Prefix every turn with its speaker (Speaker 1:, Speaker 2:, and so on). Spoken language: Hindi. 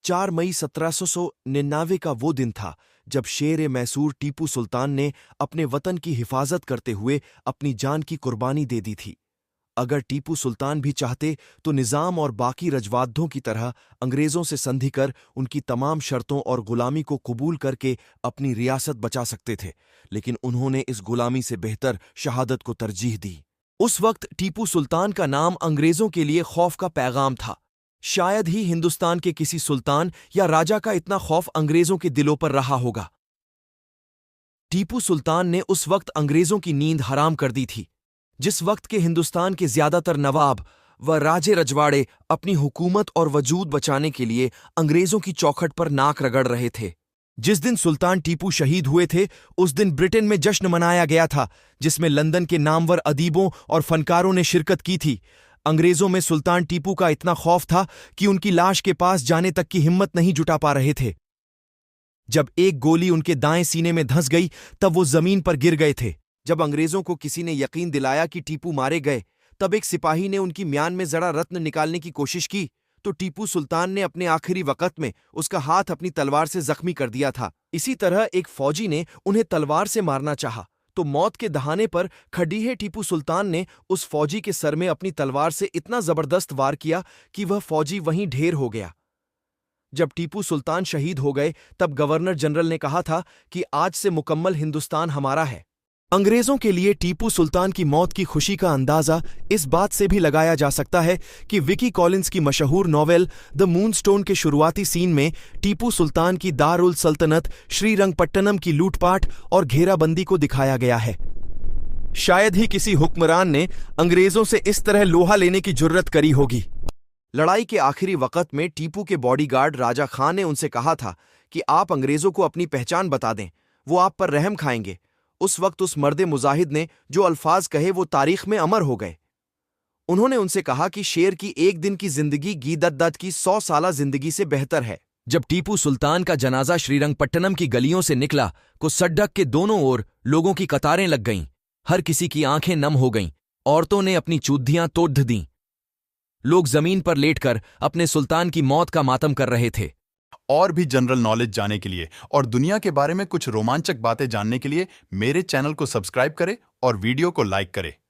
Speaker 1: 4 मई 1799 का वो दिन था जब शेर मैसूर टीपू सुल्तान ने अपने वतन की हिफाजत करते हुए अपनी जान की कुर्बानी दे दी थी। अगर टीपू सुल्तान भी चाहते तो निजाम और बाकी रजवाद्धों की तरह अंग्रेजों से संधि कर उनकी तमाम शर्तों और गुलामी को कबूल करके अपनी रियासत बचा सकते थे, लेकिन उन्होंने इस गुलामी से बेहतर शहादत को तरजीह दी। उस वक्त टीपू सुल्तान का नाम अंग्रेजों के लिए खौफ का पैगाम था। शायद ही हिंदुस्तान के किसी सुल्तान या राजा का इतना खौफ अंग्रेजों के दिलों पर रहा होगा। टीपू सुल्तान ने उस वक्त अंग्रेजों की नींद हराम कर दी थी, जिस वक्त के हिंदुस्तान के ज्यादातर नवाब व राजे रजवाड़े अपनी हुकूमत और वजूद बचाने के लिए अंग्रेजों की चौखट पर नाक रगड़ रहे थे। जिस दिन सुल्तान टीपू शहीद हुए थे, उस दिन ब्रिटेन में जश्न मनाया गया था, जिसमें लंदन के नामवर अदीबों और फनकारों ने शिरकत की थी। अंग्रेजों में सुल्तान टीपू का इतना खौफ था कि उनकी लाश के पास जाने तक की हिम्मत नहीं जुटा पा रहे थे। जब एक गोली उनके दाएं सीने में धंस गई, तब वो जमीन पर गिर गए थे। जब अंग्रेजों को किसी ने यकीन दिलाया कि टीपू मारे गए, तब एक सिपाही ने उनकी म्यान में जरा रत्न निकालने की कोशिश की, तो टीपू सुल्तान ने अपने आखिरी वक्त में उसका हाथ अपनी तलवार से जख्मी कर दिया था। इसी तरह एक फौजी ने उन्हें तलवार से मारना चाहा, तो मौत के दहाने पर खड़ीहे टीपू सुल्तान ने उस फौजी के सर में अपनी तलवार से इतना जबरदस्त वार किया कि वह फौजी वहीं ढेर हो गया। जब टीपू सुल्तान शहीद हो गए, तब गवर्नर जनरल ने कहा था कि आज से मुकम्मल हिंदुस्तान हमारा है। अंग्रेजों के लिए टीपू सुल्तान की मौत की खुशी का अंदाजा इस बात से भी लगाया जा सकता है कि विकी कॉलिंस की मशहूर नॉवेल द मूनस्टोन के शुरुआती सीन में टीपू सुल्तान की दारुल सल्तनत श्रीरंगपट्टनम की लूटपाट और घेराबंदी को दिखाया गया है। शायद ही किसी हुक्मरान ने अंग्रेजों से इस तरह लोहा लेने की जुर्रत करी होगी। लड़ाई के आखिरी वक्त में टीपू के बॉडीगार्ड राजा खान ने उनसे कहा था कि आप अंग्रेजों को अपनी पहचान बता दें, वो आप पर रहम खाएंगे। उस वक्त उस मर्दे मुजाहिद ने जो अल्फाज कहे वो तारीख में अमर हो गए। उन्होंने उनसे कहा कि शेर की एक दिन की जिंदगी गीदत की 100 साला जिंदगी से बेहतर है। जब टीपू सुल्तान का जनाजा श्रीरंगपट्टनम की गलियों से निकला, को सड़क के दोनों ओर लोगों की कतारें लग गईं। हर किसी की आंखें नम हो गईं। औरतों ने अपनी चूधियां तोड़ दीं। लोग जमीन पर लेटकर अपने सुल्तान की मौत का मातम कर रहे थे।
Speaker 2: और भी जनरल नॉलेज जानने के लिए और दुनिया के बारे में कुछ रोमांचक बातें जानने के लिए मेरे चैनल को सब्सक्राइब करें और वीडियो को लाइक करें।